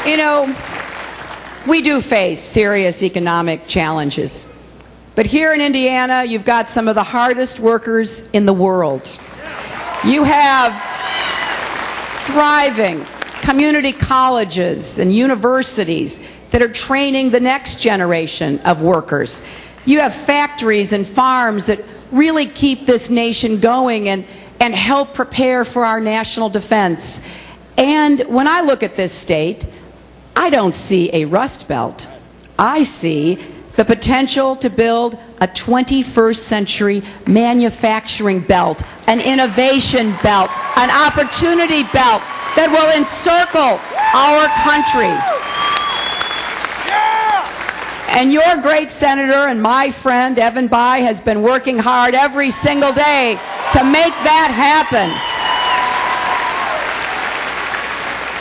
You know, we do face serious economic challenges. But here in Indiana, you've got some of the hardest workers in the world. You have thriving community colleges and universities that are training the next generation of workers. You have factories and farms that really keep this nation going and help prepare for our national defense. And when I look at this state, I don't see a rust belt. I see the potential to build a 21st century manufacturing belt, an innovation belt, an opportunity belt that will encircle our country. And your great senator and my friend Evan Bayh has been working hard every single day to make that happen.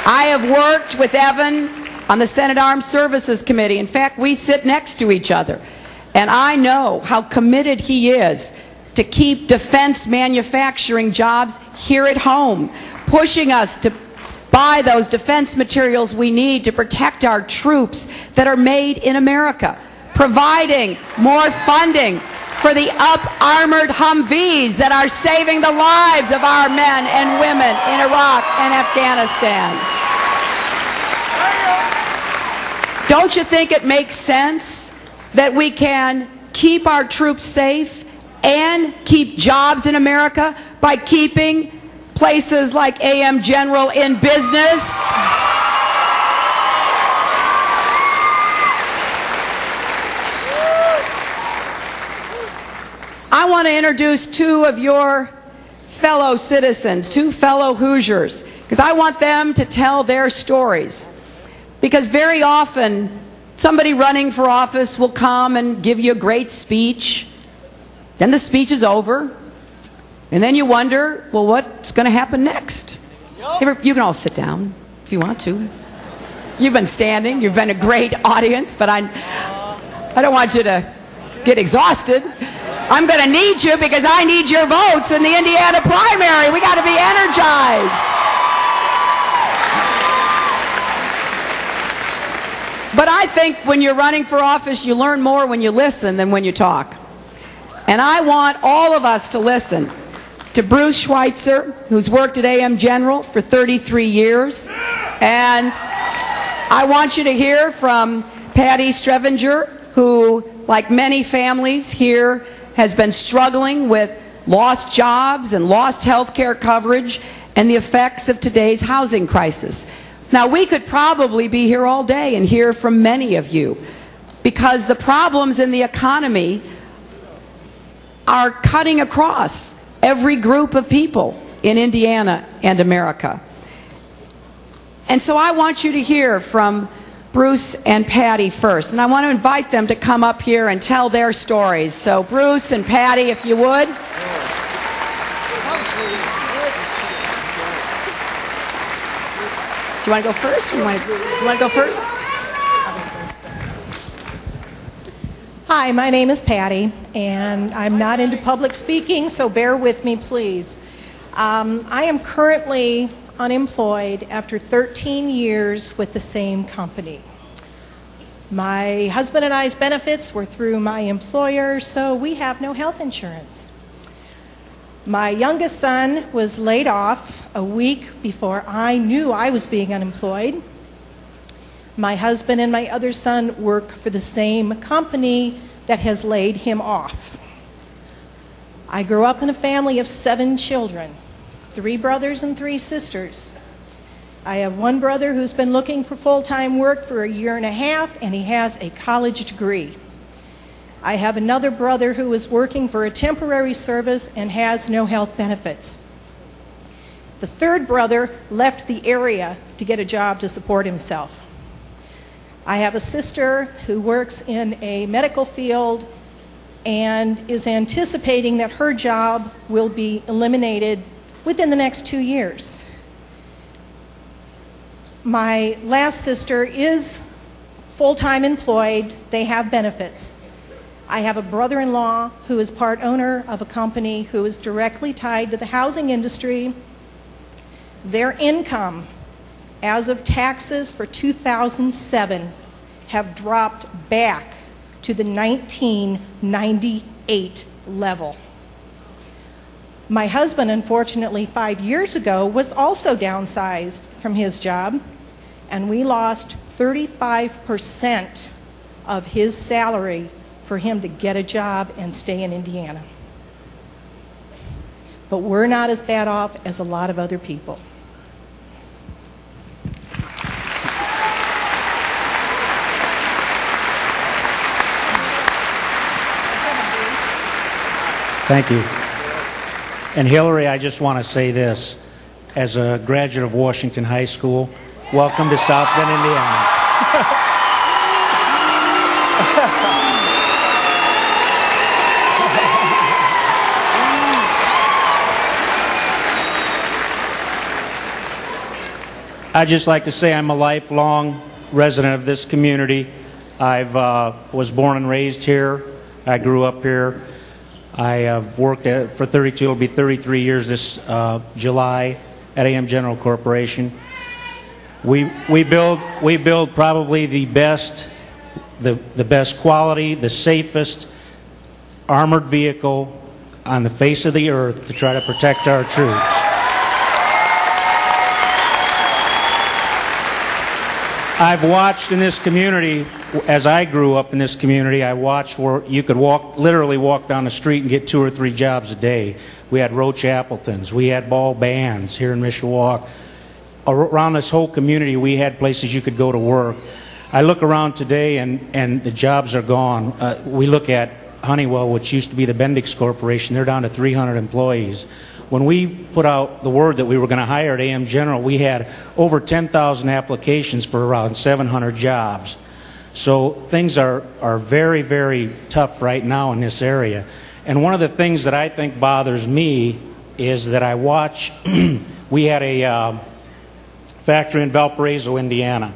I have worked with Evan on the Senate Armed Services Committee. In fact, we sit next to each other. And I know how committed he is to keep defense manufacturing jobs here at home, pushing us to buy those defense materials we need to protect our troops that are made in America, providing more funding for the up-armored Humvees that are saving the lives of our men and women in Iraq and Afghanistan. Don't you think it makes sense that we can keep our troops safe and keep jobs in America by keeping places like AM General in business? I want to introduce two of your fellow citizens, two fellow Hoosiers, because I want them to tell their stories. Because very often, somebody running for office will come and give you a great speech, then the speech is over, and then you wonder, well, what's going to happen next? You can all sit down if you want to. You've been standing, you've been a great audience, but I don't want you to get exhausted. I'm going to need you because I need your votes in the Indiana primary. We got to be energized. But I think when you're running for office, you learn more when you listen than when you talk. And I want all of us to listen to Bruce Schweitzer, who's worked at AM General for 33 years. And I want you to hear from Patty Strevenger, who, like many families here, has been struggling with lost jobs and lost health care coverage and the effects of today's housing crisis. Now, we could probably be here all day and hear from many of you because the problems in the economy are cutting across every group of people in Indiana and America. And so I want you to hear from Bruce and Patty first, and I want to invite them to come up here and tell their stories. So Bruce and Patty, if you would. Do you want to go first? Or you want to go first? Hi, my name is Patty, and I'm not into public speaking, so bear with me, please. I am currently unemployed after 13 years with the same company. My husband and I's benefits were through my employer, so we have no health insurance. My youngest son was laid off a week before I knew I was being unemployed. My husband and my other son work for the same company that has laid him off. I grew up in a family of 7 children, 3 brothers and 3 sisters. I have one brother who's been looking for full-time work for a year and a half, and he has a college degree. I have another brother who is working for a temporary service and has no health benefits. The third brother left the area to get a job to support himself. I have a sister who works in a medical field and is anticipating that her job will be eliminated within the next 2 years. My last sister is full-time employed. They have benefits. I have a brother-in-law who is part owner of a company who is directly tied to the housing industry. Their income as of taxes for 2007, have dropped back to the 1998 level. My husband, unfortunately, 5 years ago, was also downsized from his job, and we lost 35% of his salary for him to get a job and stay in Indiana. But we're not as bad off as a lot of other people. Thank you. And Hillary, I just want to say this. As a graduate of Washington High School, welcome to South Bend, Indiana. I'd just like to say I'm a lifelong resident of this community. I was born and raised here. I grew up here. I have worked for 32, it'll be 33 years this July at AM General Corporation. We build probably the best quality, the safest armored vehicle on the face of the earth to try to protect our troops. I've watched in this community, as I grew up in this community, I watched where you could literally walk down the street and get 2 or 3 jobs a day. We had Roach Appletons, we had ball bands here in Mishawaka. Around this whole community, we had places you could go to work. I look around today and the jobs are gone. We look at Honeywell, which used to be the Bendix Corporation, they're down to 300 employees. When we put out the word that we were going to hire at AM General, we had over 10,000 applications for around 700 jobs. So things are very, very tough right now in this area. And one of the things that I think bothers me is that I watch, we had a factory in Valparaiso, Indiana,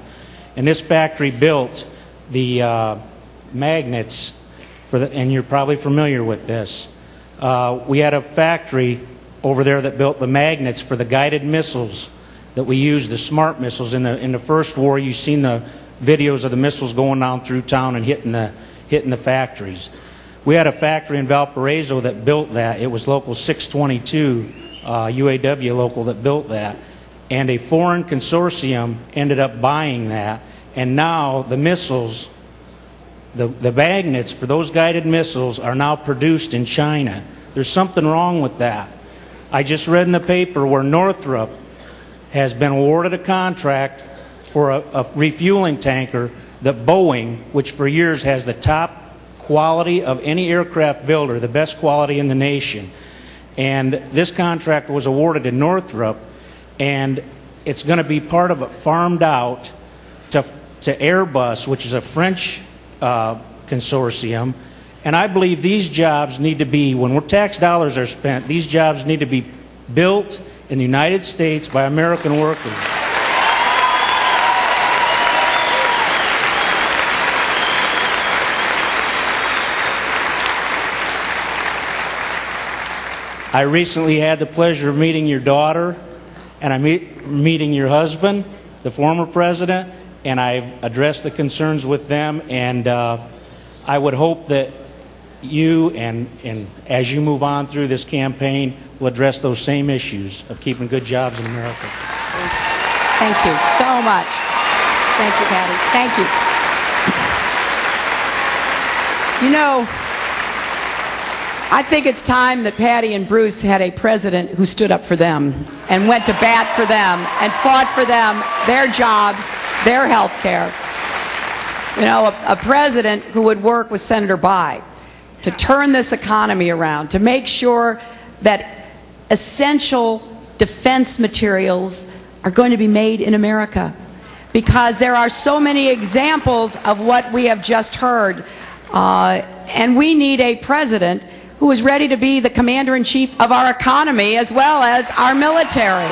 and this factory built the magnets for the, and you're probably familiar with this. We had a factory over there that built the magnets for the guided missiles that we use, the smart missiles. In the first war, you've seen the videos of the missiles going down through town and hitting the factories. We had a factory in Valparaiso that built that. It was Local 622, UAW local, that built that. And a foreign consortium ended up buying that. And now the missiles, the magnets for those guided missiles are now produced in China. There's something wrong with that. I just read in the paper where Northrop has been awarded a contract for a refueling tanker that Boeing, which for years has the top quality of any aircraft builder, the best quality in the nation. And this contract was awarded to Northrop, and it's going to be part of it farmed out to Airbus, which is a French consortium. And I believe these jobs need to be, when tax dollars are spent, these jobs need to be built in the United States by American workers. I recently had the pleasure of meeting your daughter, and I'm meeting your husband, the former president, and I've addressed the concerns with them, and I would hope that you and as you move on through this campaign will address those same issues of keeping good jobs in America. Thank you so much. Thank you, Patty. Thank you. You know, I think it's time that Patty and Bruce had a president who stood up for them and went to bat for them and fought for them, their jobs, their health care. You know, a president who would work with Senator Bayh to turn this economy around, to make sure that essential defense materials are going to be made in America. Because there are so many examples of what we have just heard. And we need a president who is ready to be the commander-in-chief of our economy as well as our military.